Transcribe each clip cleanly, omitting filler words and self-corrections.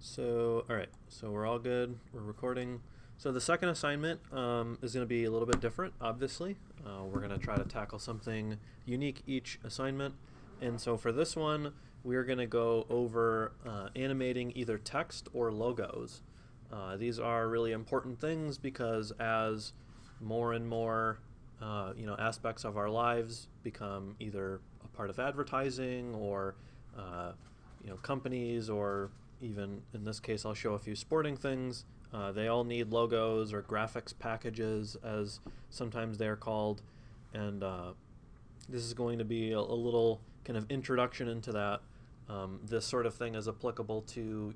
So, all right, so we're all good. We're recording. So the second assignment is going to be a little bit different, obviously. We're going to try to tackle something unique each assignment. And so for this one, we're going to go over animating either text or logos. These are really important things because as more and more aspects of our lives become either a part of advertising or companies, or even in this case I'll show a few sporting things, they all need logos or graphics packages, as sometimes they're called, and this is going to be a little kind of introduction into that. This sort of thing is applicable to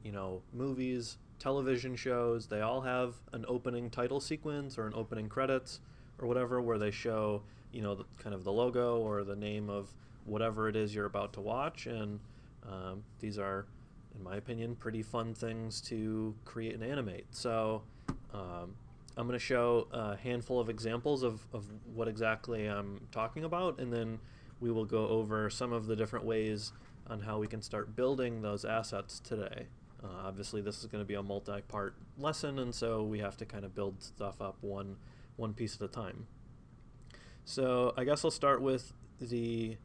movies, television shows. They all have an opening title sequence or an opening credits or whatever, where they show kind of the logo or the name of whatever it is you're about to watch. And these are, in my opinion, pretty fun things to create and animate. So I'm going to show a handful of examples of what exactly I'm talking about, and then we will go over some of the different ways on how we can start building those assets today. Obviously this is going to be a multi-part lesson, and so we have to kind of build stuff up one piece at a time. So I guess I'll start with the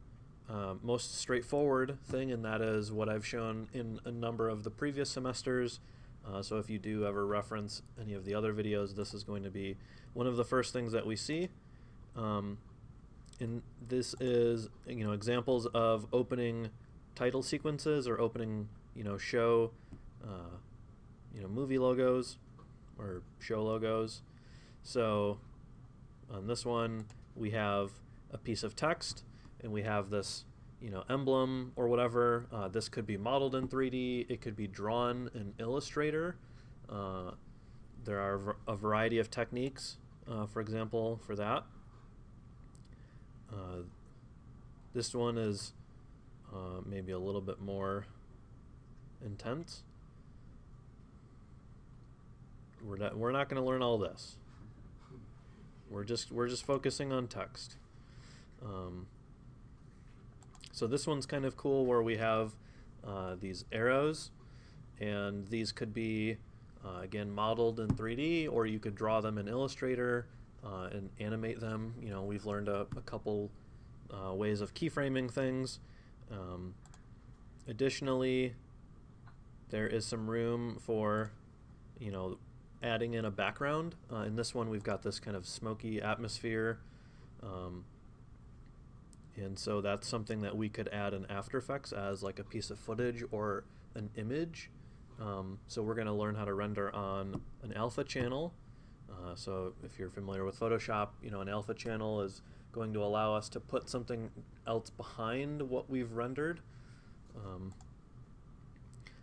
most straightforward thing, and that is what I've shown in a number of the previous semesters. So if you do ever reference any of the other videos, this is going to be one of the first things that we see. And this is examples of opening title sequences or opening show movie logos or show logos. So on this one we have a piece of text, and we have this emblem or whatever. This could be modeled in 3D, it could be drawn in Illustrator. There are a variety of techniques, for example, for that. This one is maybe a little bit more intense. We're not going to learn all this. We're just focusing on text. So this one's kind of cool, where we have these arrows, and these could be again modeled in 3D, or you could draw them in Illustrator and animate them. We've learned a couple ways of keyframing things. Additionally, there is some room for adding in a background. In this one we've got this kind of smoky atmosphere, and so that's something that we could add in After Effects as like a piece of footage or an image. So we're going to learn how to render on an alpha channel. So if you're familiar with Photoshop, an alpha channel is going to allow us to put something else behind what we've rendered.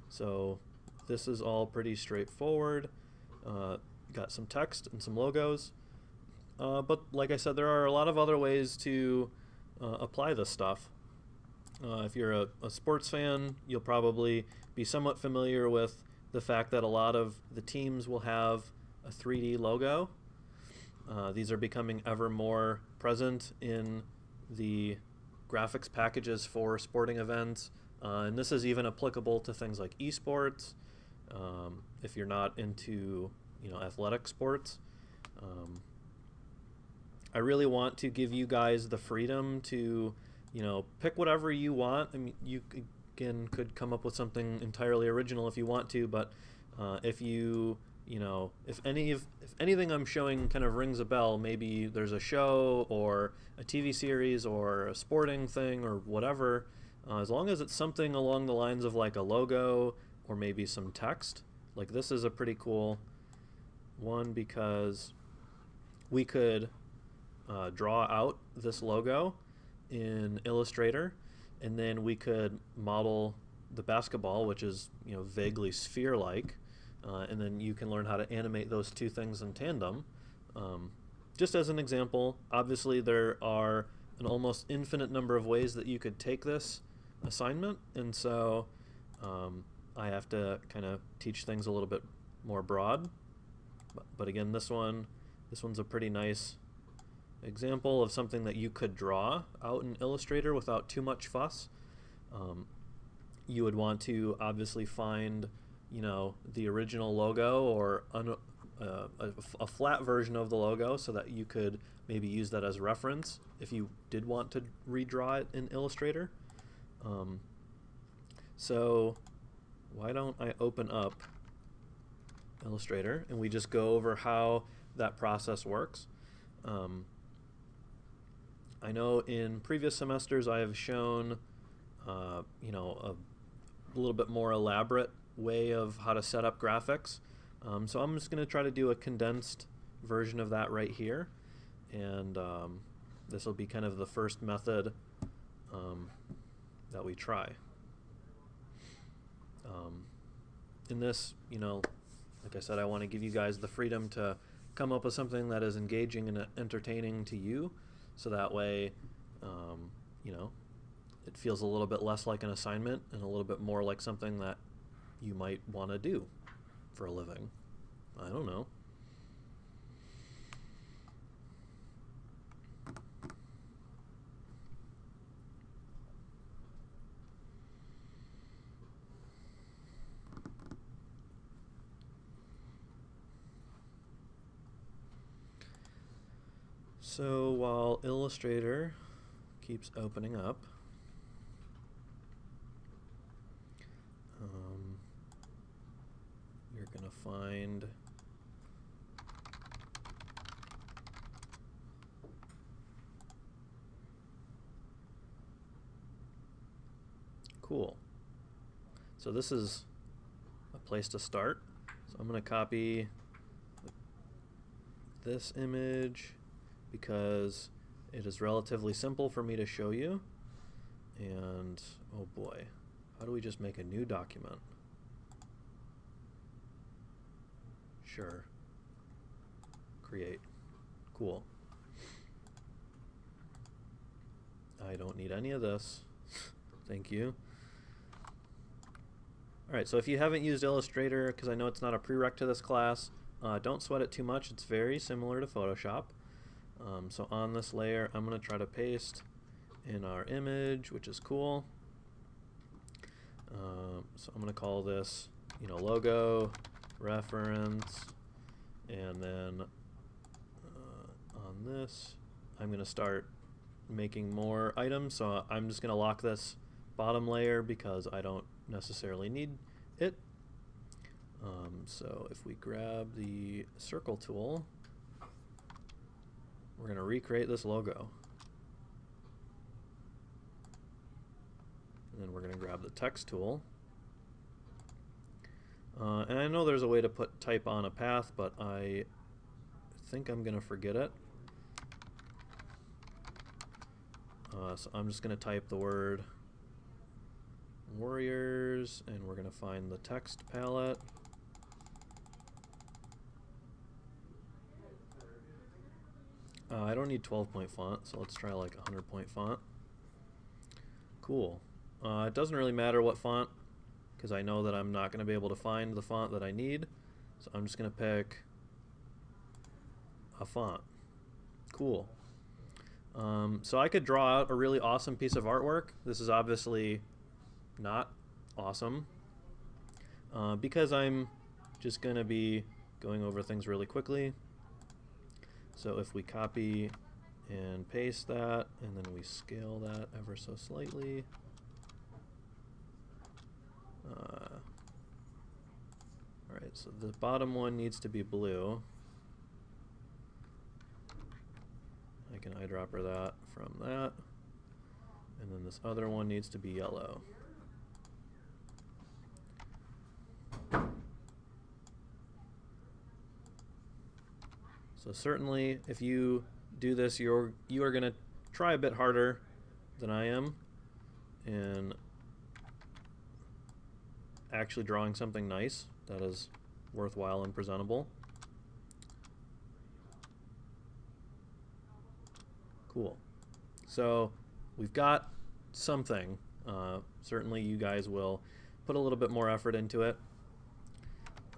So this is all pretty straightforward. Got some text and some logos, but like I said, there are a lot of other ways to apply this stuff. If you're a sports fan, you'll probably be somewhat familiar with the fact that a lot of the teams will have a 3D logo. These are becoming ever more present in the graphics packages for sporting events, and this is even applicable to things like esports. If you're not into athletic sports, I really want to give you guys the freedom to pick whatever you want. I mean, you again could come up with something entirely original if you want to, but if if anything I'm showing kind of rings a bell, maybe there's a show or a TV series or a sporting thing or whatever, as long as it's something along the lines of like a logo or maybe some text. Like this is a pretty cool one, because we could draw out this logo in Illustrator, and then we could model the basketball, which is vaguely sphere-like, and then you can learn how to animate those two things in tandem. Just as an example, obviously there are an almost infinite number of ways that you could take this assignment, and so I have to kind of teach things a little bit more broad. But again, this one's a pretty nice example of something that you could draw out in Illustrator without too much fuss. You would want to obviously find you know, the original logo or a flat version of the logo so that you could maybe use that as reference if you did want to redraw it in Illustrator. So why don't I open up Illustrator and we just go over how that process works. I know in previous semesters I have shown you know, a little bit more elaborate way of how to set up graphics. So I'm just going to try to do a condensed version of that right here, and this will be kind of the first method that we try. In this, you know, like I said, I want to give you guys the freedom to come up with something that is engaging and entertaining to you, so that way, you know, it feels a little bit less like an assignment and a little bit more like something that you might want to do for a living. I don't know. So while Illustrator keeps opening up, you're going to find cool. So this is a place to start. So I'm going to copy this image because it is relatively simple for me to show you. And oh boy, how do we just make a new document? Sure. Create. Cool. I don't need any of this. Thank you. Alright, so if you haven't used Illustrator, because I know it's not a prereq to this class, don't sweat it too much. It's very similar to Photoshop. So on this layer, I'm going to try to paste in our image, which is cool. So I'm going to call this, you know, logo, reference, and then on this, I'm going to start making more items. So I'm just going to lock this bottom layer because I don't necessarily need it. So if we grab the circle tool, we're going to recreate this logo. And then we're going to grab the text tool. And I know there's a way to put type on a path, but I think I'm going to forget it. So I'm just going to type the word warriors, and we're going to find the text palette. I don't need 12-point font, so let's try like 100-point font. Cool. It doesn't really matter what font, because I know that I'm not going to be able to find the font that I need. So I'm just going to pick a font. Cool. So I could draw out a really awesome piece of artwork. This is obviously not awesome, because I'm just going to be going over things really quickly. So if we copy and paste that, and then we scale that ever so slightly. Alright, so the bottom one needs to be blue. I can eyedropper that from that. And then this other one needs to be yellow. So certainly, if you do this, you are going to try a bit harder than I am in actually drawing something nice that is worthwhile and presentable. Cool. So we've got something. Certainly, you guys will put a little bit more effort into it.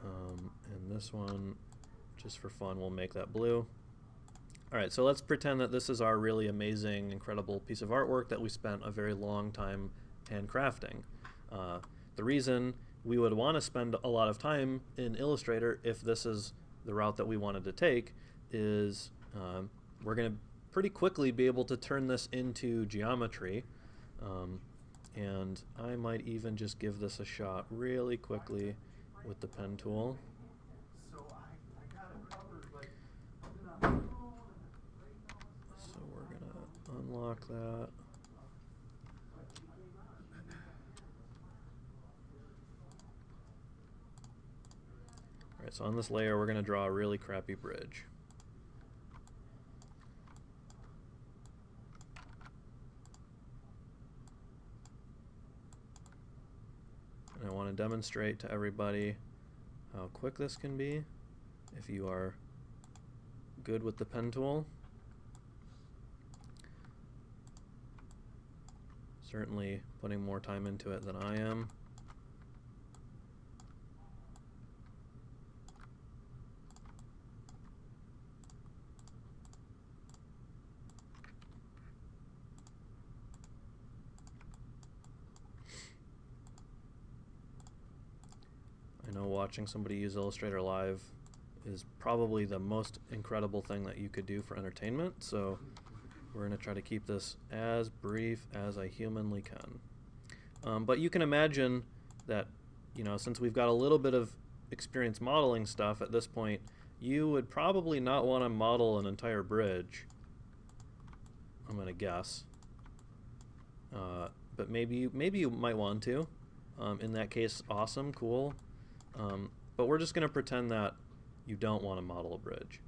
And this one, just for fun, we'll make that blue. Alright, so let's pretend that this is our really amazing, incredible piece of artwork that we spent a very long time handcrafting. The reason we would want to spend a lot of time in Illustrator if this is the route that we wanted to take, is we're going to pretty quickly be able to turn this into geometry. And I might even just give this a shot really quickly with the pen tool. So we're going to unlock that. Alright, so on this layer we're going to draw a really crappy bridge. And I want to demonstrate to everybody how quick this can be if you are good with the pen tool. Certainly putting more time into it than I am. I know watching somebody use Illustrator live is probably the most incredible thing that you could do for entertainment, so we're going to try to keep this as brief as I humanly can. But you can imagine that, you know, since we've got a little bit of experience modeling stuff at this point, you would probably not want to model an entire bridge, I'm going to guess. But maybe you might want to. In that case, awesome, cool. But we're just going to pretend that you don't want to model a bridge.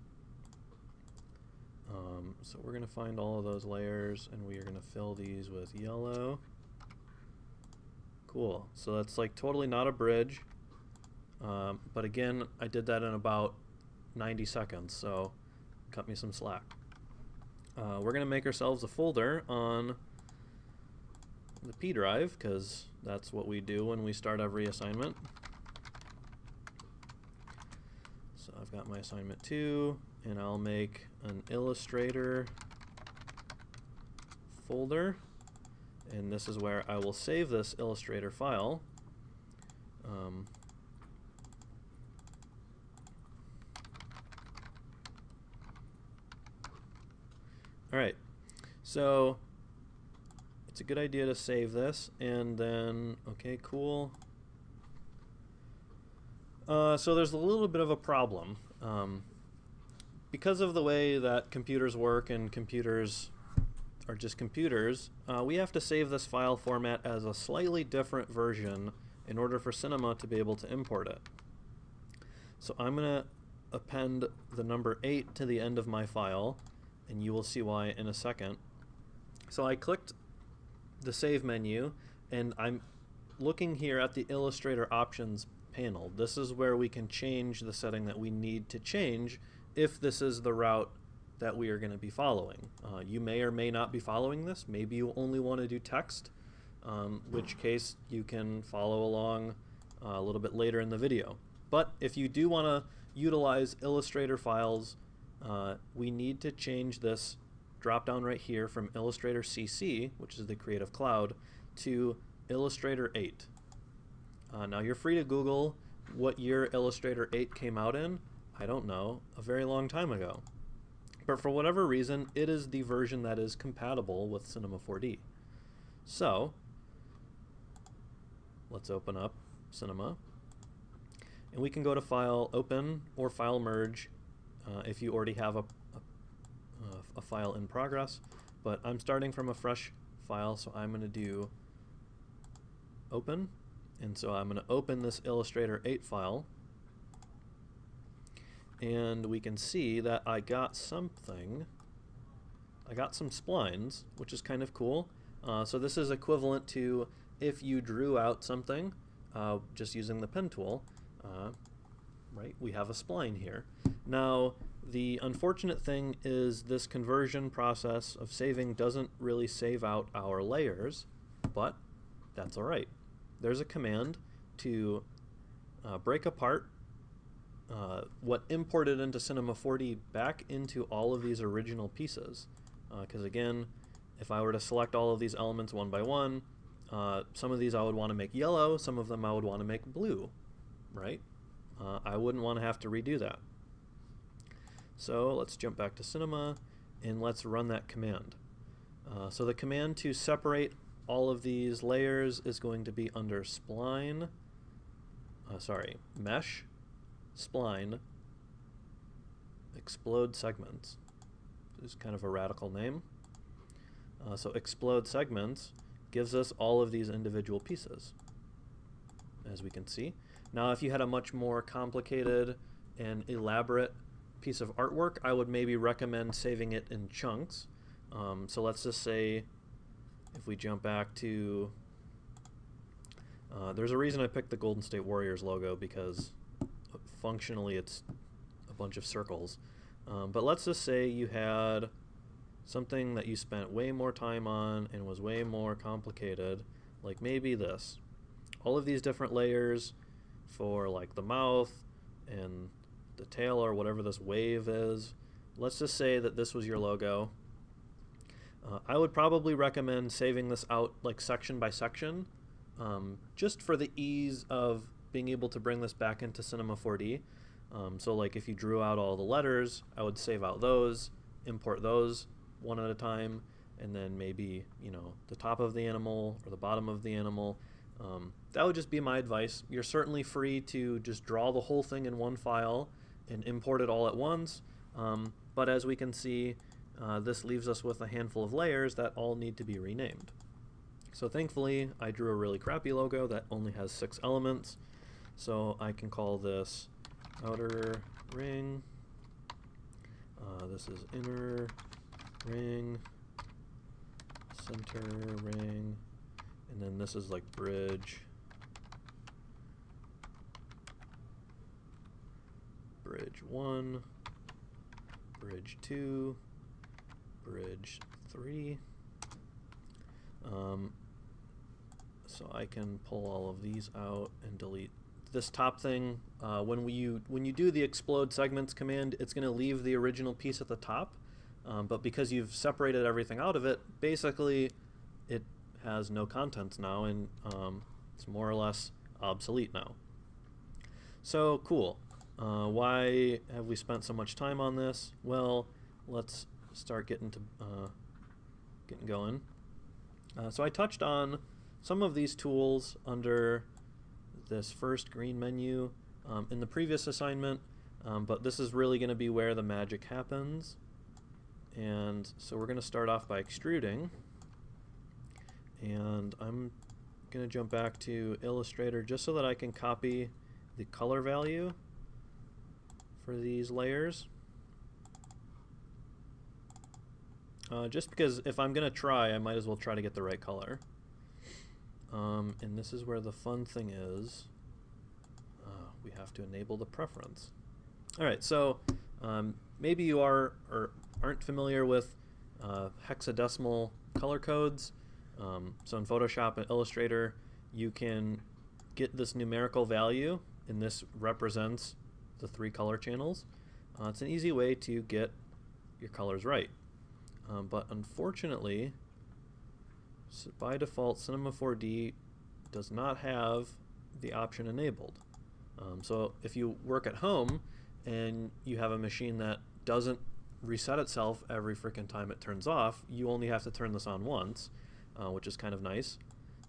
So we're going to find all of those layers, and we are going to fill these with yellow. Cool. So that's like totally not a bridge. But again, I did that in about 90 seconds, so cut me some slack. We're going to make ourselves a folder on the P drive, because that's what we do when we start every assignment. So I've got my assignment 2, and I'll make an Illustrator folder, and this is where I will save this Illustrator file. Alright, so it's a good idea to save this, and then, okay, cool. So there's a little bit of a problem. Because of the way that computers work, and computers are just computers, we have to save this file format as a slightly different version in order for Cinema to be able to import it. So I'm going to append the number 8 to the end of my file, and you will see why in a second. So I clicked the Save menu, and I'm looking here at the Illustrator Options panel. This is where we can change the setting that we need to change if this is the route that we are going to be following. You may or may not be following this. Maybe you only want to do text, which case you can follow along a little bit later in the video. But if you do want to utilize Illustrator files, we need to change this drop down right here from Illustrator CC, which is the Creative Cloud, to Illustrator 8. Now you're free to Google what year Illustrator 8 came out in. I don't know, a very long time ago. But for whatever reason, it is the version that is compatible with Cinema 4D. So let's open up Cinema, and we can go to File, Open, or File Merge if you already have a file in progress. But I'm starting from a fresh file, so I'm going to do Open. And so I'm going to open this Illustrator 8 file, and we can see that I got something. I got some splines, which is kind of cool. So this is equivalent to if you drew out something just using the pen tool, right? We have a spline here. Now, the unfortunate thing is this conversion process of saving doesn't really save out our layers, but that's all right. There's a command to break apart what imported into Cinema 4D back into all of these original pieces. Because again, if I were to select all of these elements one by one, Some of these I would want to make yellow, some of them I would want to make blue, right? I wouldn't want to have to redo that. So let's jump back to Cinema and let's run that command. So the command to separate all of these layers is going to be under Spline, Mesh, Spline, Explode Segments. This is kind of a radical name. So Explode Segments gives us all of these individual pieces, as we can see. Now if you had a much more complicated and elaborate piece of artwork, I would maybe recommend saving it in chunks. So let's just say if we jump back to, there's a reason I picked the Golden State Warriors logo, because functionally it's a bunch of circles. But let's just say you had something that you spent way more time on and was way more complicated, like maybe this. All of these different layers for like the mouth and the tail or whatever this wave is. Let's just say that this was your logo. I would probably recommend saving this out like section by section, just for the ease of being able to bring this back into Cinema 4D. So like if you drew out all the letters, I would save out those, import those one at a time, and then maybe, you know, the top of the animal or the bottom of the animal. That would just be my advice. You're certainly free to just draw the whole thing in one file and import it all at once, but as we can see, this leaves us with a handful of layers that all need to be renamed. So thankfully I drew a really crappy logo that only has 6 elements, so I can call this outer ring, this is inner ring, center ring, and then this is like bridge, bridge 1, bridge 2, bridge 3. So I can pull all of these out and delete this top thing. When you do the explode segments command, it's going to leave the original piece at the top, but because you've separated everything out of it, basically it has no contents now, and it's more or less obsolete now. So cool. Why have we spent so much time on this? Well, let's start getting going. So I touched on some of these tools under this first green menu in the previous assignment, but this is really going to be where the magic happens. And so we're going to start off by extruding, and I'm going to jump back to Illustrator just so that I can copy the color value for these layers. Just because if I'm going to try, I might as well try to get the right color. And this is where the fun thing is. We have to enable the preference. Alright, so maybe you are or aren't familiar with hexadecimal color codes. So in Photoshop and Illustrator, you can get this numerical value, and this represents the 3 color channels. It's an easy way to get your colors right. But unfortunately, by default, Cinema 4D does not have the option enabled. So if you work at home and you have a machine that doesn't reset itself every freaking time it turns off, you only have to turn this on once, which is kind of nice.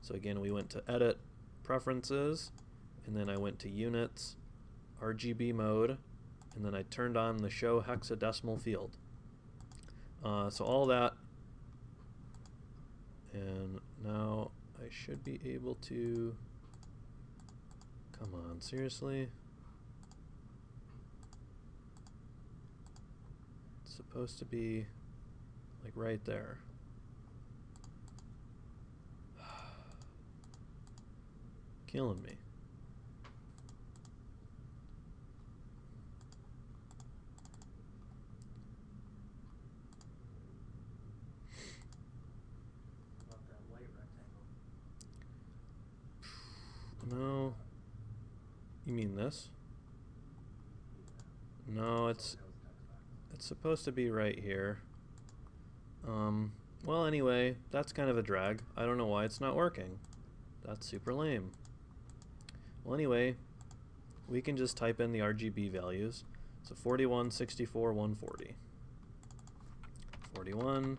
So again, we went to Edit, Preferences, and then I went to Units, RGB mode, and then I turned on the Show Hexadecimal field. So all that, and now I should be able to, come on, seriously? It's supposed to be like right there. Killing me. No. You mean this? No, it's supposed to be right here. Well, anyway, that's kind of a drag. I don't know why it's not working. That's super lame. Well, anyway, we can just type in the RGB values. So 41, 64, 140. 41,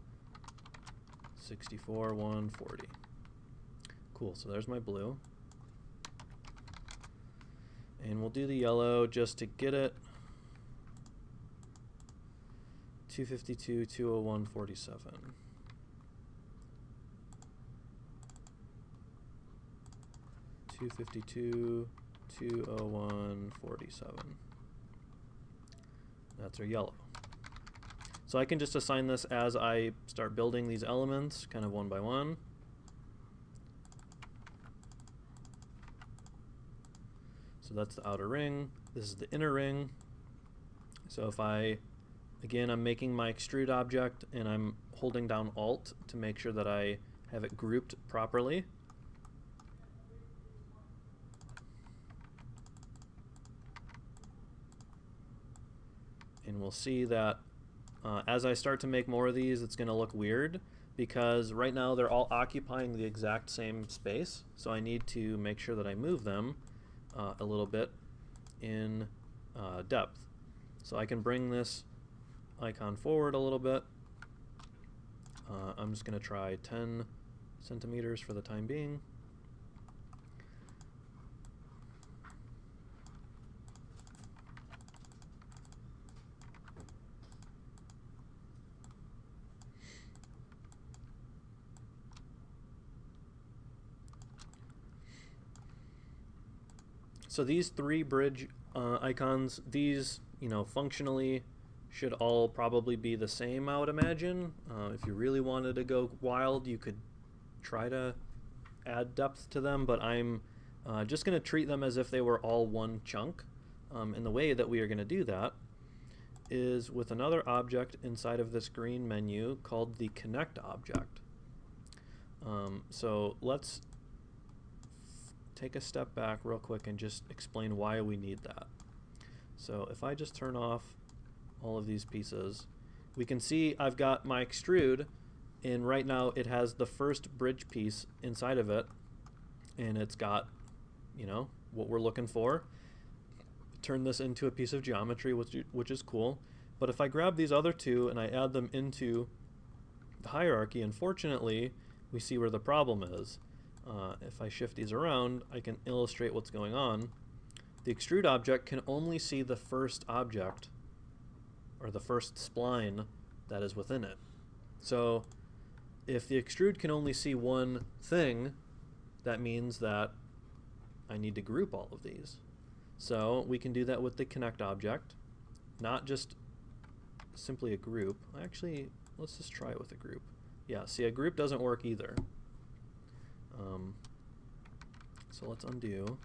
64, 140. Cool, so there's my blue. And we'll do the yellow just to get it. 252, 201, 47. 252, 201, 47. That's our yellow. So I can just assign this as I start building these elements, kind of one by one. So that's the outer ring. This is the inner ring. So if again, I'm making my extrude object and I'm holding down Alt to make sure that I have it grouped properly. And we'll see that as I start to make more of these, it's going to look weird because right now they're all occupying the exact same space. So I need to make sure that I move them a little bit in depth. So I can bring this icon forward a little bit. I'm just going to try 10 centimeters for the time being. So these three bridge icons, these, functionally should all probably be the same, I would imagine. If you really wanted to go wild, you could try to add depth to them, but I'm just going to treat them as if they were all one chunk. And the way that we are going to do that is with another object inside of this green menu called the Connect object. So let's take a step back real quick and just explain why we need that. So if I just turn off all of these pieces, we can see I've got my extrude, and right now it has the first bridge piece inside of it, and it's got, what we're looking for. Turn this into a piece of geometry, which is cool. But if I grab these other two and I add them into the hierarchy, unfortunately, we see where the problem is. If I shift these around, I can illustrate what's going on. The extrude object can only see the first object, or the first spline that is within it. So if the extrude can only see one thing, that means that I need to group all of these. So we can do that with the Connect object, not just simply a group. Actually, let's just try it with a group. Yeah, see, a group doesn't work either. So let's undo,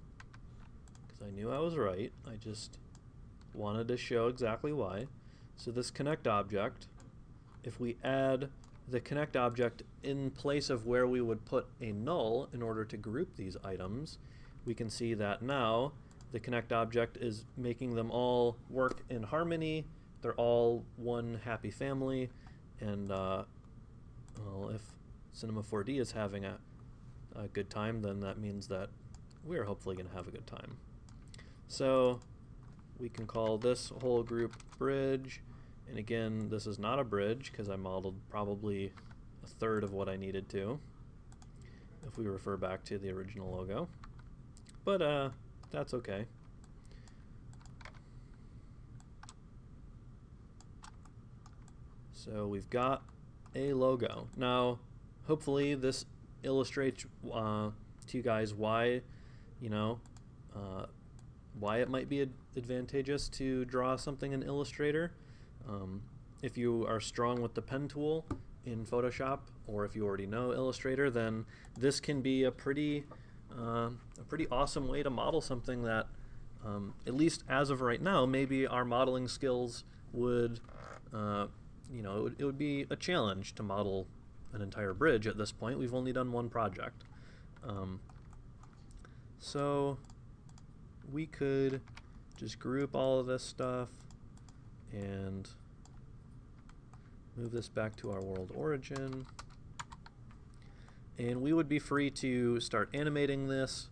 because I knew I was right. I just wanted to show exactly why. So this Connect object, if we add the Connect object in place of where we would put a null in order to group these items, we can see that now the Connect object is making them all work in harmony. They're all one happy family, and well, if Cinema 4D is having a good time, then that means that we're hopefully going to have a good time. So we can call this whole group bridge, and again, this is not a bridge because I modeled probably a third of what I needed to if we refer back to the original logo, but that's okay. So we've got a logo. Now hopefully this illustrates to you guys why, why it might be advantageous to draw something in Illustrator. If you are strong with the pen tool in Photoshop, or if you already know Illustrator, then this can be a pretty awesome way to model something that, at least as of right now, maybe our modeling skills would, it would be a challenge to model an entire bridge at this point. We've only done one project. So we could just group all of this stuff and move this back to our world origin. And we would be free to start animating this.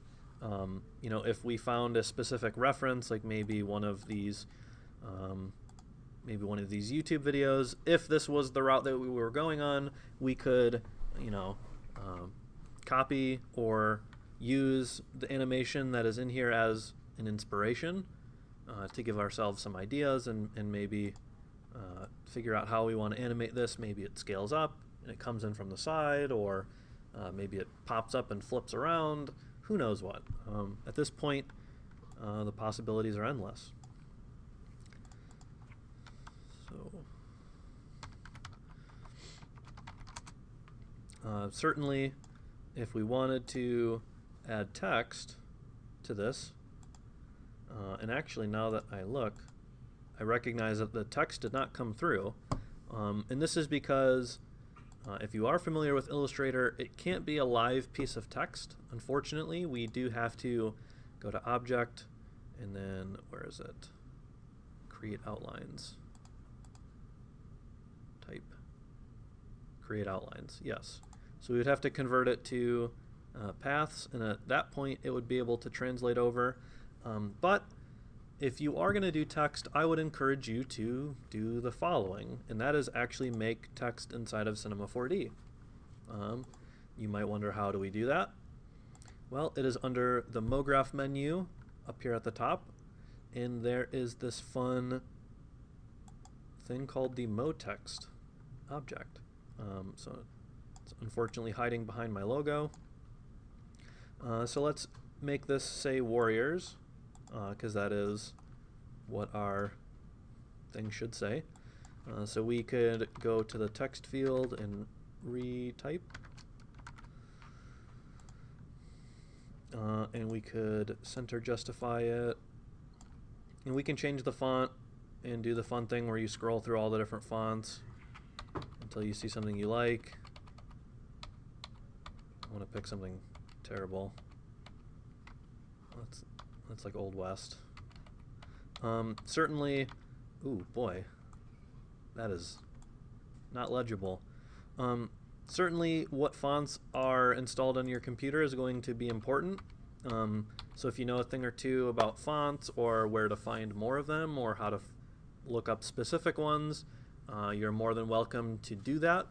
You know, if we found a specific reference, like maybe one of these YouTube videos, if this was the route that we were going on, we could, you know, copy or use the animation that is in here as an inspiration to give ourselves some ideas and maybe figure out how we want to animate this. Maybe it scales up and it comes in from the side, or maybe it pops up and flips around. Who knows what? At this point, the possibilities are endless. So certainly, if we wanted to add text to this, and actually now that I look, I recognize that the text did not come through. And this is because if you are familiar with Illustrator, it can't be a live piece of text. Unfortunately, we do have to go to Object, and then, where is it? Create outlines. Type. Create outlines, yes. So we would have to convert it to paths, and at that point it would be able to translate over. But if you are going to do text, I would encourage you to do the following, and that is actually make text inside of Cinema 4D. You might wonder, how do we do that? Well, it is under the MoGraph menu up here at the top, and there is this fun thing called the MoText object. So it's unfortunately hiding behind my logo. So let's make this say Warriors, because that is what our thing should say. So we could go to the text field and retype. And we could center justify it. And we can change the font and do the fun thing where you scroll through all the different fonts until you see something you like. I want to pick something terrible. That's like Old West. Certainly, ooh boy, that is not legible. Certainly what fonts are installed on your computer is going to be important. So if you know a thing or two about fonts, or where to find more of them, or how to look up specific ones, you're more than welcome to do that.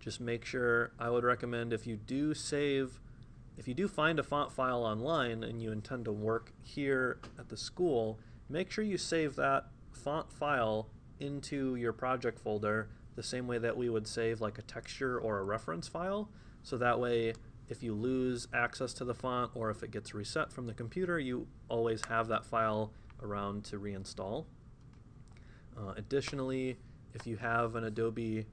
Just make sure, I would recommend, if you do find a font file online and you intend to work here at the school, make sure you save that font file into your project folder the same way that we would save like a texture or a reference file. So that way, if you lose access to the font, or if it gets reset from the computer, you always have that file around to reinstall. Additionally, if you have an Adobe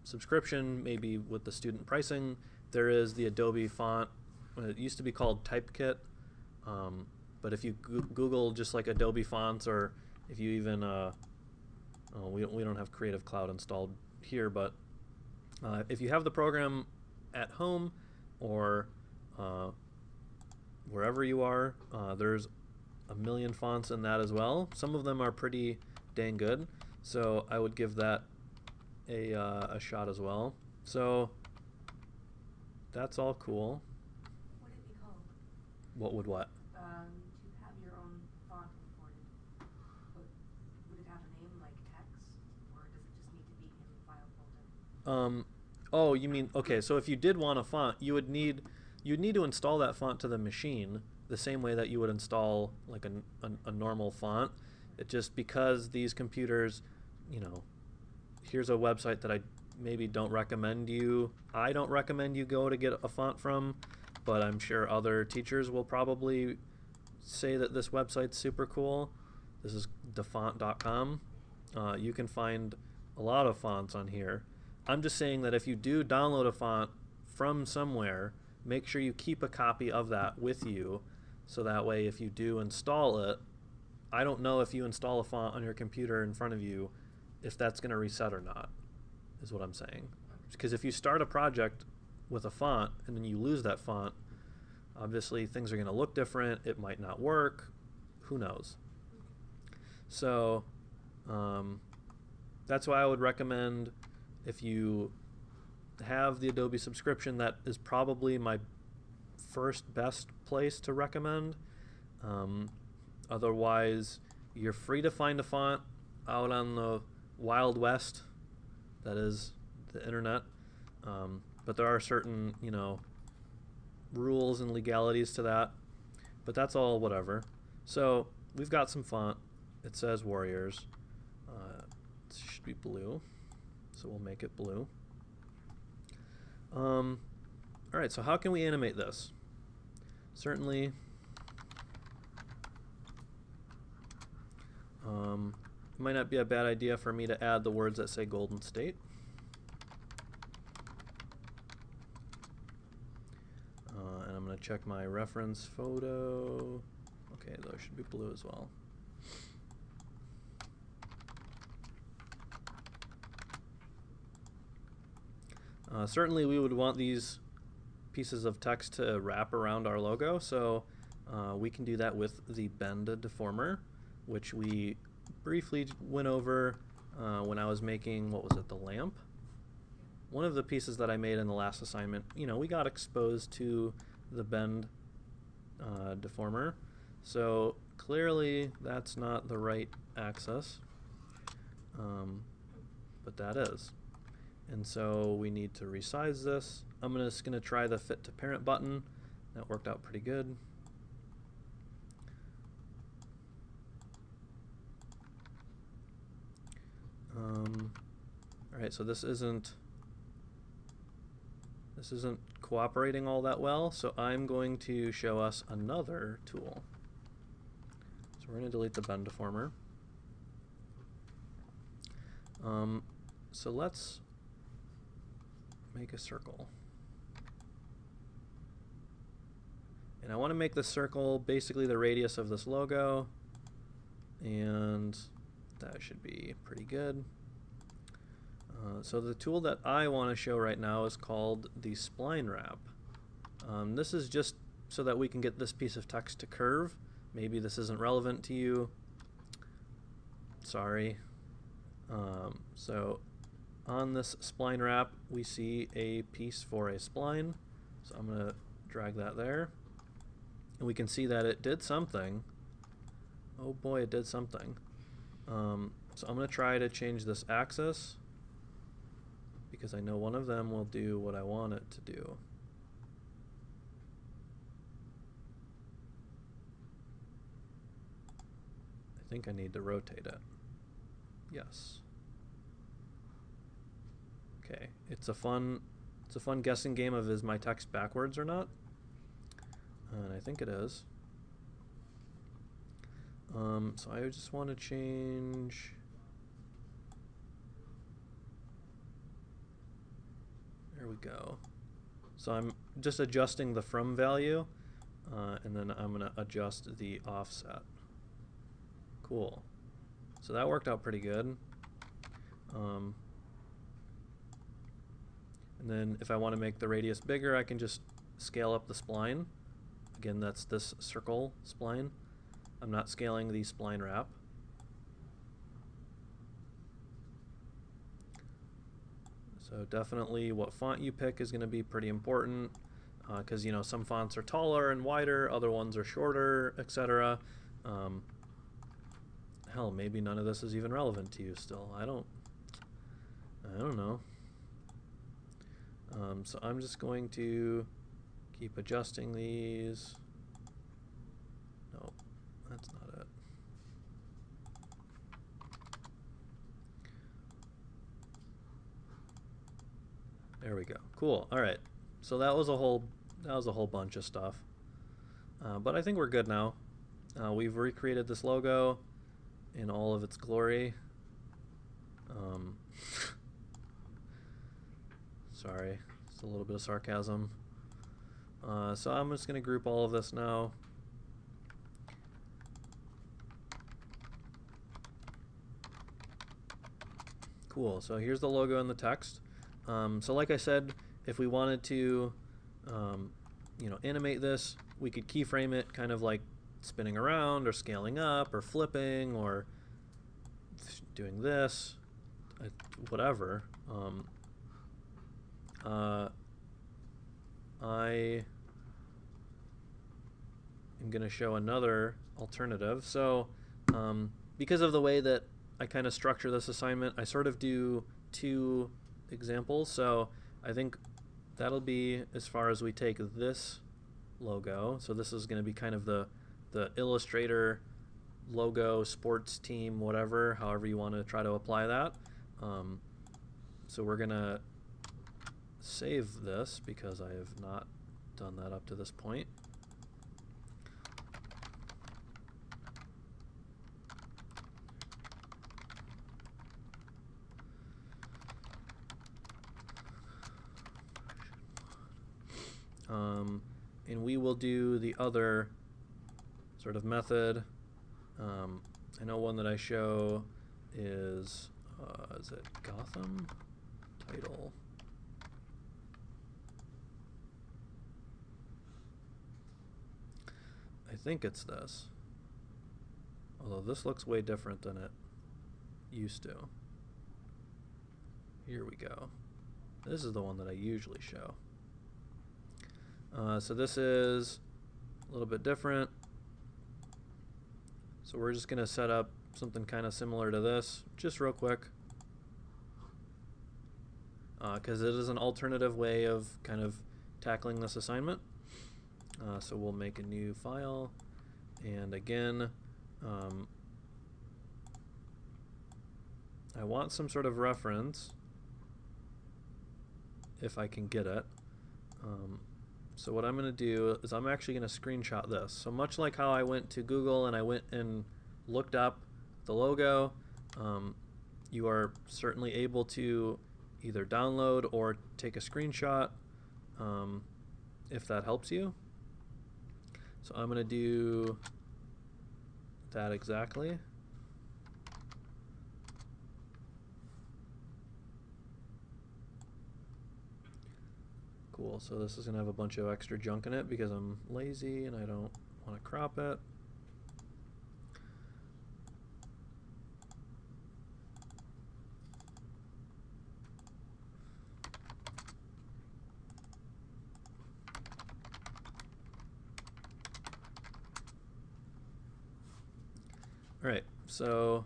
subscription, maybe with the student pricing, there is the Adobe font. It used to be called Typekit, but if you Google just like Adobe fonts, or if you even we don't have Creative Cloud installed here, but if you have the program at home or wherever you are, there's a million fonts in that as well. Some of them are pretty dang good, so I would give that a shot as well. So that's all cool. What would it be called? What would what? To have your own font imported. Would it have a name like text, or does it just need to be in the file folder? Oh, you mean, okay, so if you did want a font, you'd need to install that font to the machine the same way that you would install like a normal font. It just, because these computers, you know, here's a website that I don't recommend you go to get a font from, but I'm sure other teachers will probably say that this website's super cool. This is defont.com. You can find a lot of fonts on here. I'm just saying that if you do download a font from somewhere, make sure you keep a copy of that with you, so that way if you do install it, I don't know if you install a font on your computer in front of you, if that's going to reset or not, is what I'm saying. Because if you start a project with a font and then you lose that font, obviously things are going to look different, it might not work, who knows. So that's why I would recommend, if you have the Adobe subscription, that is probably my first best place to recommend. Otherwise, you're free to find a font out on the Wild West, that is the internet. But there are certain, rules and legalities to that. But that's all whatever. So we've got some font. It says Warriors. It should be blue. So we'll make it blue. Alright, so how can we animate this? Certainly, it might not be a bad idea for me to add the words that say Golden State. And I'm going to check my reference photo. Okay, those should be blue as well. Certainly we would want these pieces of text to wrap around our logo, so we can do that with the Bend Deformer, which we briefly went over when I was making, what was it, the lamp? One of the pieces that I made in the last assignment, we got exposed to the Bend Deformer, so clearly that's not the right axis, but that is. And so we need to resize this. I'm just going to try the Fit to Parent button. That worked out pretty good. Alright, so this isn't cooperating all that well, so I'm going to show us another tool. So we're going to delete the Bend Deformer. So let's make a circle. And I want to make the circle basically the radius of this logo, and that should be pretty good. So the tool that I want to show right now is called the Spline Wrap. This is just so that we can get this piece of text to curve. Maybe this isn't relevant to you. Sorry. So on this spline wrap, we see a piece for a spline. So I'm going to drag that there. And we can see that it did something. Oh boy, it did something. So I'm going to try to change this axis, because I know one of them will do what I want it to do. I think I need to rotate it. Yes. Okay, it's a fun guessing game of, is my text backwards or not? And I think it is. So I just want to change. There we go. So I'm just adjusting the from value, and then I'm going to adjust the offset. Cool. So that worked out pretty good. And then if I want to make the radius bigger, I can just scale up the spline. Again, that's this circle spline. I'm not scaling the spline wrap. So definitely what font you pick is going to be pretty important, because some fonts are taller and wider, other ones are shorter, etc. Hell, maybe none of this is even relevant to you still. I don't know. So I'm just going to keep adjusting these. No, that's not it. There we go. Cool. All right. So that was a whole bunch of stuff. But I think we're good now. We've recreated this logo in all of its glory. Sorry, it's a little bit of sarcasm. So I'm just going to group all of this now. Cool, so here's the logo and the text. So like I said, if we wanted to animate this, we could keyframe it kind of like spinning around or scaling up or flipping or doing this, whatever. I am going to show another alternative. So because of the way that I kind of structure this assignment, I sort of do two examples. So I think that'll be as far as we take this logo. So this is going to be kind of the Illustrator logo, sports team, whatever, however you want to try to apply that. So we're going to save this because I have not done that up to this point. And we will do the other sort of method. I know one that I show is it Gotham? Title. I think it's this. Although this looks way different than it used to. Here we go. This is the one that I usually show. So this is a little bit different. So we're just going to set up something kind of similar to this, just real quick. Because it is an alternative way of kind of tackling this assignment. So we'll make a new file. And again, I want some sort of reference, if I can get it. So what I'm going to do is I'm actually going to screenshot this. So much like how I went to Google and I went and looked up the logo, you are certainly able to either download or take a screenshot if that helps you. So I'm going to do that exactly. Cool, so this is going to have a bunch of extra junk in it because I'm lazy and I don't want to crop it. All right, so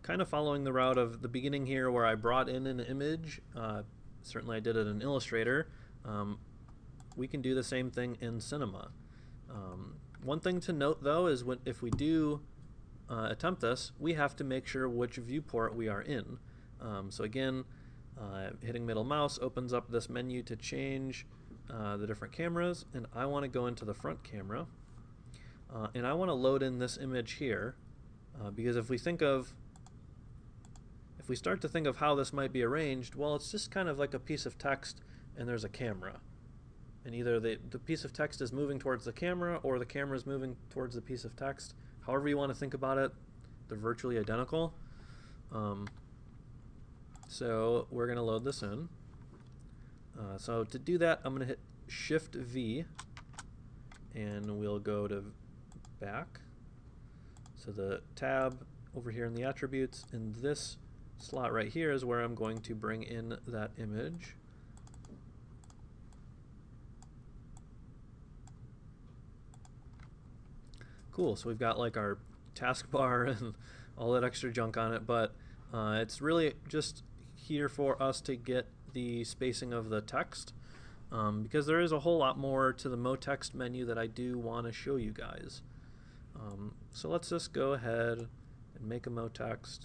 kind of following the route of the beginning here where I brought in an image, certainly I did it in Illustrator, we can do the same thing in Cinema. One thing to note though is if we do attempt this, we have to make sure which viewport we are in. So again, hitting middle mouse opens up this menu to change the different cameras, and I want to go into the front camera. And I want to load in this image here, because if we start to think of how this might be arranged, well, it's just kind of like a piece of text and there's a camera. And either the piece of text is moving towards the camera or the camera is moving towards the piece of text. However you want to think about it, they're virtually identical. So we're going to load this in. So to do that, I'm going to hit Shift V and we'll go to back. So the tab over here in the attributes, and this slot right here is where I'm going to bring in that image. Cool, so we've got like our taskbar and all that extra junk on it, but it's really just here for us to get the spacing of the text, because there is a whole lot more to the MoText menu that I do want to show you guys. So let's just go ahead and make a MoText,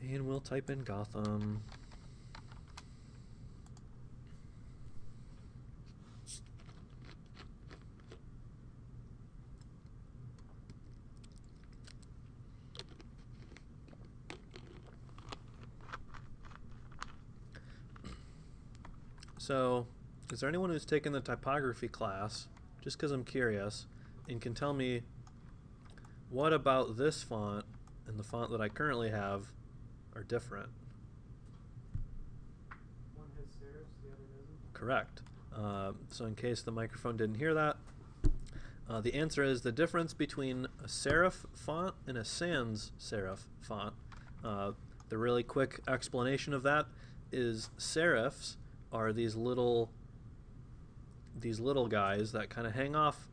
and we'll type in Gotham. So, is there anyone who's taken the typography class, just because I'm curious, and can tell me what about this font and the font that I currently have are different? One has serifs, the other doesn't? Correct. So in case the microphone didn't hear that, the answer is the difference between a serif font and a sans serif font. The really quick explanation of that is serifs are these little guys that kind of hang off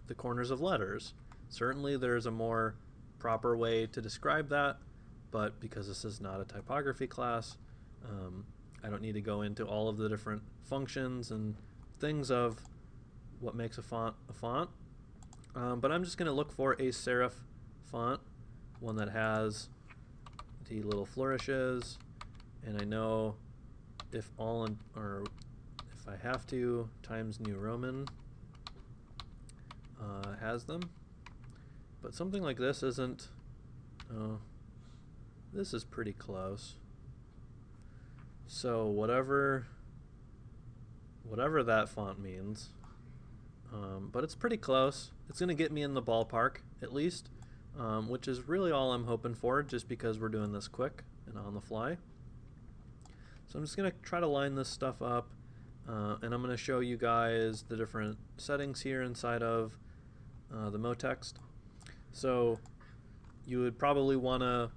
the corners of letters. Certainly there's a more proper way to describe that, but because this is not a typography class, I don't need to go into all of the different functions and things of what makes a font a font. But I'm just going to look for a serif font, one that has the little flourishes, and I know if if I have to, Times New Roman has them. But something like this isn't. Oh, this is pretty close. So whatever that font means, but it's pretty close. It's going to get me in the ballpark at least, which is really all I'm hoping for, just because we're doing this quick and on the fly. So I'm just going to try to line this stuff up, and I'm going to show you guys the different settings here inside of the MoText. So you would probably want to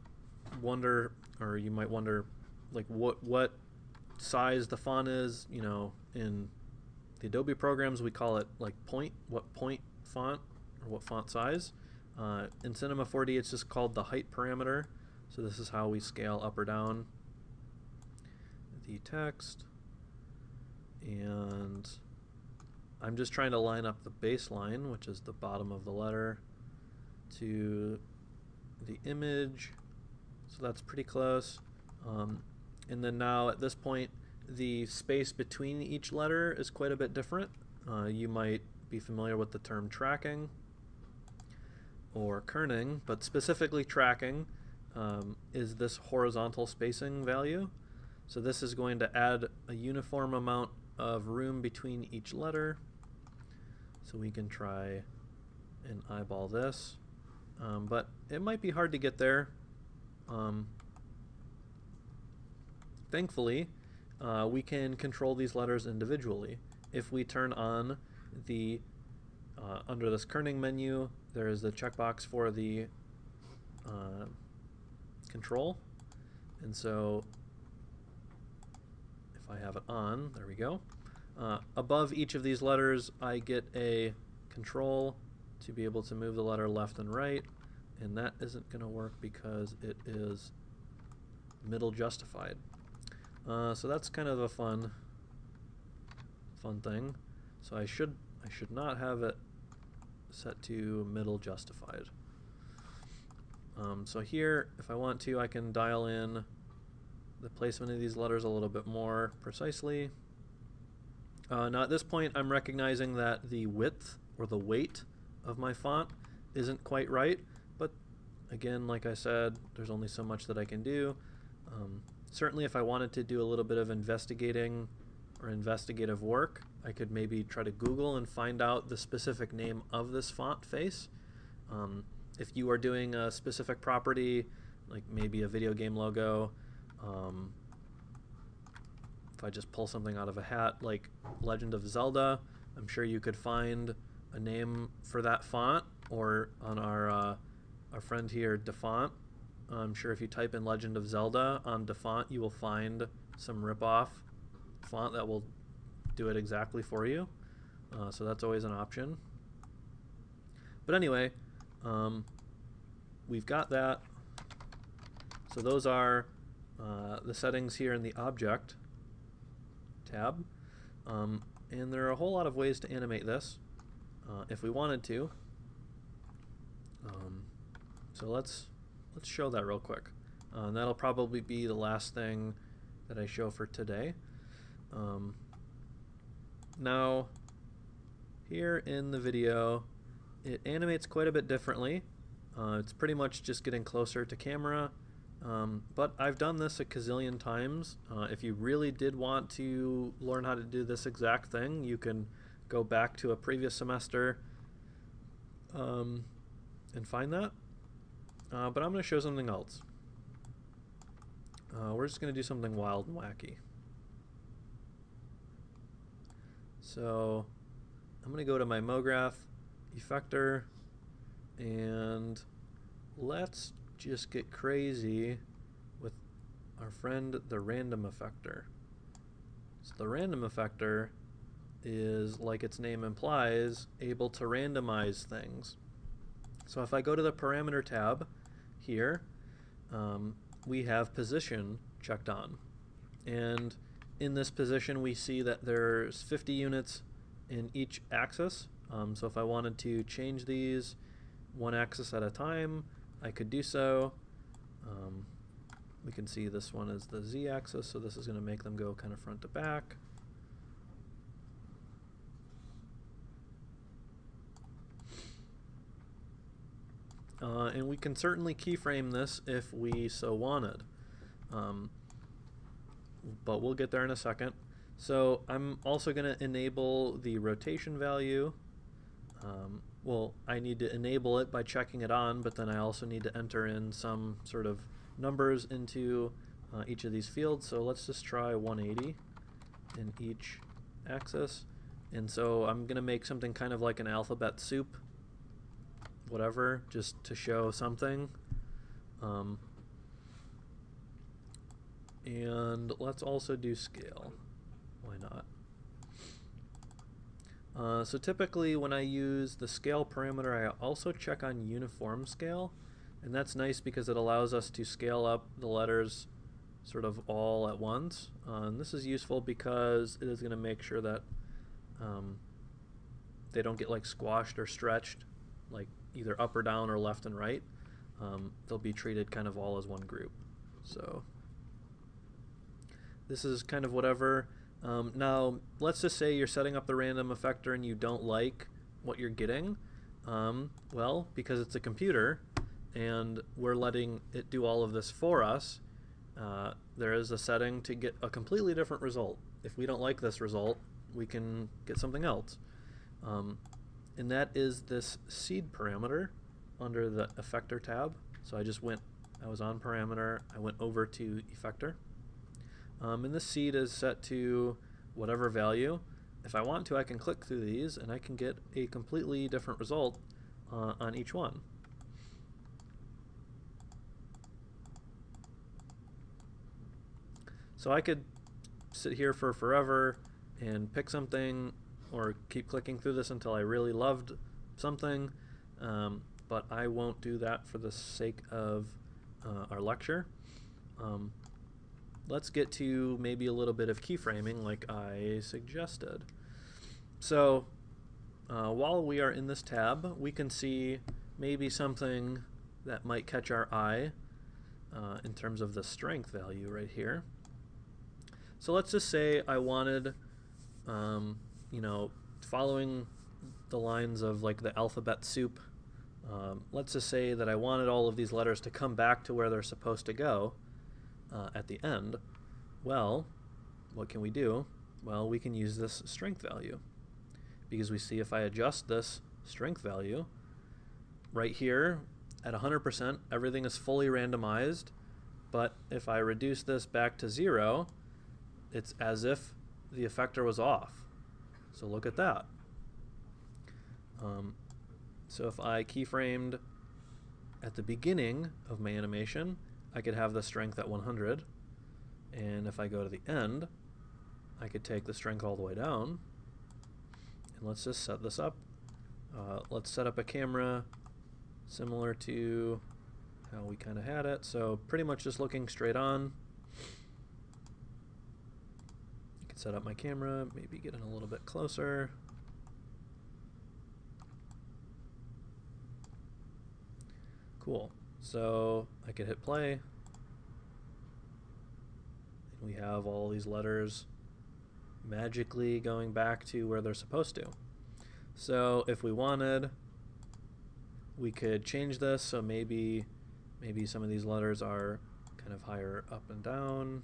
wonder, or you might wonder, like what size the font is. You know, in the Adobe programs we call it like what point font or what font size. In Cinema 4D it's just called the height parameter. So this is how we scale up or down the text. And I'm just trying to line up the baseline, which is the bottom of the letter, to the image. So that's pretty close. And then now at this point, the space between each letter is quite a bit different. You might be familiar with the term tracking or kerning, but specifically tracking is this horizontal spacing value. So this is going to add a uniform amount of room between each letter. So we can try and eyeball this, but it might be hard to get there. Thankfully, we can control these letters individually. If we turn on the under this kerning menu, there is the checkbox for the control, and so if I have it on, there we go. Above each of these letters, I get a control to be able to move the letter left and right, and that isn't going to work because it is middle justified. So that's kind of a fun thing. So I should not have it set to middle justified. So here, if I want to, I can dial in the placement of these letters a little bit more precisely. Now at this point, I'm recognizing that the width or the weight of my font isn't quite right, but again, like I said, there's only so much that I can do. Certainly if I wanted to do a little bit of investigating or investigative work, I could maybe try to Google and find out the specific name of this font face. If you are doing a specific property, like maybe a video game logo, if I just pull something out of a hat like Legend of Zelda, I'm sure you could find a name for that font, or on our friend here, Defont. I'm sure if you type in Legend of Zelda on Defont, you will find some rip-off font that will do it exactly for you. So that's always an option. But anyway, we've got that. So those are the settings here in the Object tab. And there are a whole lot of ways to animate this if we wanted to. So let's show that real quick. And that'll probably be the last thing that I show for today. Now, here in the video, it animates quite a bit differently. It's pretty much just getting closer to camera, but I've done this a gazillion times. If you really did want to learn how to do this exact thing, you can go back to a previous semester and find that. But I'm going to show something else. We're just going to do something wild and wacky. So I'm going to go to my MoGraph effector, and let's just get crazy with our friend the random effector. So the random effector is, like its name implies, able to randomize things. So if I go to the parameter tab here, we have position checked on. And in this position we see that there's 50 units in each axis. So if I wanted to change these one axis at a time, I could do so. We can see this one is the z-axis, so this is going to make them go kind of front to back. And we can certainly keyframe this if we so wanted. But we'll get there in a second. So I'm also going to enable the rotation value. Well, I need to enable it by checking it on, but then I also need to enter in some sort of numbers into each of these fields. So let's just try 180 in each axis. And so I'm going to make something kind of like an alphabet soup, whatever, just to show something. And let's also do scale. Why not? So typically when I use the scale parameter, I also check on uniform scale. And that's nice because it allows us to scale up the letters sort of all at once. And this is useful because it is going to make sure that they don't get like squashed or stretched, like either up or down or left and right. They'll be treated kind of all as one group. So this is kind of whatever. Now let's just say you're setting up the random effector and you don't like what you're getting. Well, because it's a computer and we're letting it do all of this for us, there is a setting to get a completely different result. If we don't like this result, we can get something else. And that is this seed parameter under the effector tab. So I was on parameter, I went over to effector. And this seed is set to whatever value. If I want to, I can click through these and I can get a completely different result on each one. So I could sit here for forever and pick something or keep clicking through this until I really loved something, but I won't do that for the sake of our lecture. Let's get to maybe a little bit of keyframing like I suggested. So while we are in this tab, we can see maybe something that might catch our eye in terms of the strength value right here. So let's just say I wanted, you know, following the lines of like the alphabet soup, let's just say that I wanted all of these letters to come back to where they're supposed to go at the end. Well, what can we do? Well, we can use this strength value, because we see if I adjust this strength value right here at 100%, everything is fully randomized, but if I reduce this back to 0, it's as if the effector was off. So look at that. So if I keyframed at the beginning of my animation, I could have the strength at 100. And if I go to the end, I could take the strength all the way down. And let's just set this up. Let's set up a camera similar to how we kind of had it. So pretty much just looking straight on. I can set up my camera, maybe get in a little bit closer. Cool. So I could hit play. And we have all these letters magically going back to where they're supposed to. So if we wanted, we could change this. So maybe some of these letters are kind of higher up and down.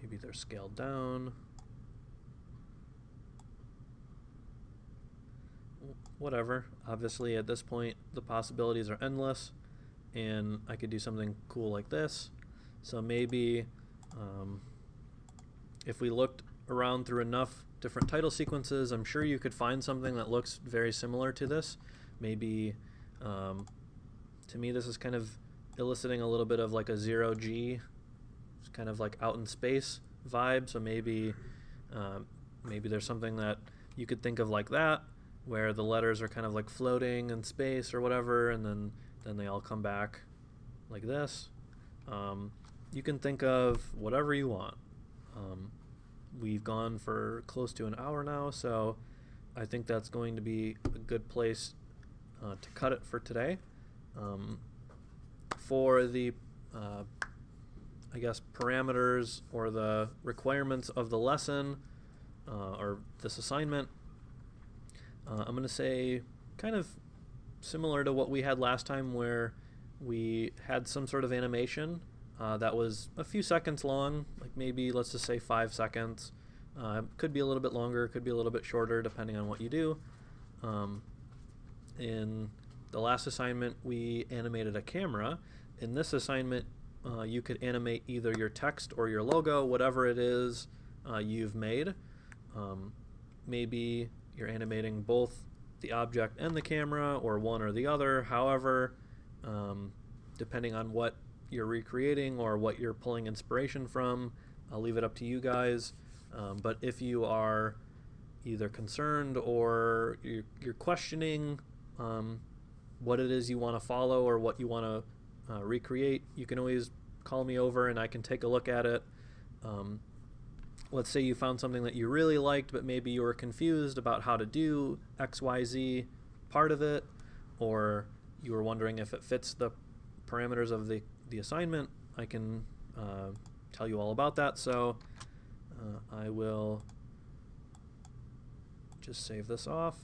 Maybe they're scaled down. Whatever. Obviously at this point the possibilities are endless, and I could do something cool like this. So maybe if we looked around through enough different title sequences, I'm sure you could find something that looks very similar to this. Maybe, to me, this is kind of eliciting a little bit of like a 0G, it's kind of like out in space vibe. So maybe, maybe there's something that you could think of like that, where the letters are kind of like floating in space or whatever, and then they all come back like this. You can think of whatever you want. We've gone for close to an hour now, so I think that's going to be a good place to cut it for today. For the, I guess, parameters or the requirements of the lesson or this assignment, I'm going to say kind of similar to what we had last time, where we had some sort of animation that was a few seconds long, like maybe let's just say 5 seconds. Could be a little bit longer, could be a little bit shorter, depending on what you do. In the last assignment, we animated a camera. In this assignment, you could animate either your text or your logo, whatever it is you've made. Maybe you're animating both the object and the camera, or one or the other. However, depending on what you're recreating or what you're pulling inspiration from, I'll leave it up to you guys. But if you are either concerned or you're questioning what it is you want to follow or what you want to recreate, you can always call me over and I can take a look at it. Let's say you found something that you really liked, but maybe you were confused about how to do XYZ part of it, or you were wondering if it fits the parameters of the assignment. I can tell you all about that. So I will just save this off.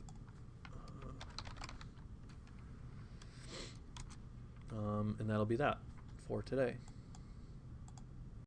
And that'll be that for today.